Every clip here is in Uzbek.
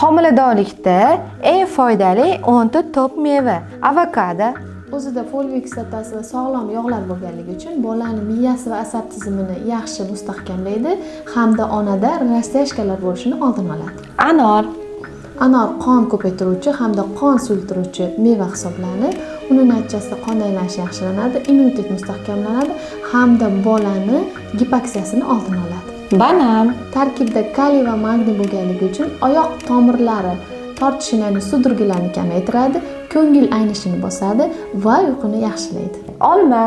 Homiladorlikda eng foydali 10 ta top meva. Avokado o'zida folviy kislotasi va sog'lom yog'lar bo'lganligi uchun bolani miyasi va asab tizimini yaxshi mustahkamlaydi hamda onada rastashkalar bo'lishini oldini oladi. Anor Anor qon ko'paytiruvchi hamda qon suyultiruvchi meva hisoblanib, uning natijasida qon aylanishi yaxshilanadi, immunitet mustahkamlanadi hamda bolani gipoksiyasini oldini oladi. Banan Tarkibda kaliy va magniy bo'lganligi uchun oyoq tomirlari tortishini, ya'ni sudurgilarni kamaytiradi, ko'ngil aynishini bosadi va uyquni yaxshilaydi. Olma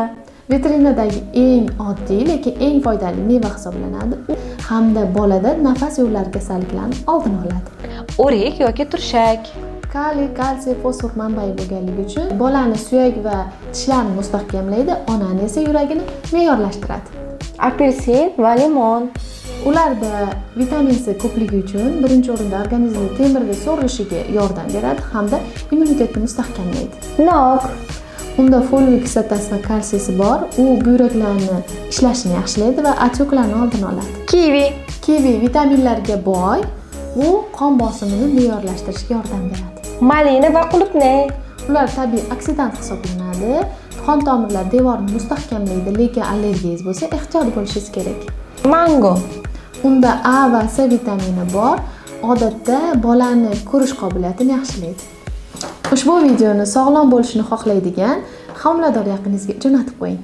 Vitrinadagi eng oddiy lekin eng foydali meva hisoblanadi hamda bolada nafas yo'llari kasalliklarini oldini oladi. o'rik yoki turshak. Kaliy, kalsiy, fosfor manbai bo'lganligi uchun bolani suyak va tishlarini mustahkamlaydi, onani esa yuragini me'yorlashtiradi. Apelsin va limon. Ularda vitamin C ko'pligi uchun birinchi o'rinda organizmning temirni so'rilishiga yordam beradi hamda immunitetni mustahkamlaydi. Nok Unda folviy kislotasi va kalsiysi bor, u buyraklarni ishlashini yaxshilaydi va otyoqlarni oldini oladi. Kivi vitaminlarga boy, u qon bosimini me'yorlashtirishga yordam beradi. malina va qulupnay. Ular tabiiy oksidant hisoblanadi. Qon tomirlar devorini mustahkamlaydi, lekin allergiyangiz bo'lsa ehtiyot bo'lishingiz kerak. Mango Unda A va C vitamini bor, odatda bolani ko'rish qobiliyatini yaxshilaydi. Ushbu videoni sog'lom bo'lishini xohlaydigan homilador yaqiningizga jo'natib qo'ying.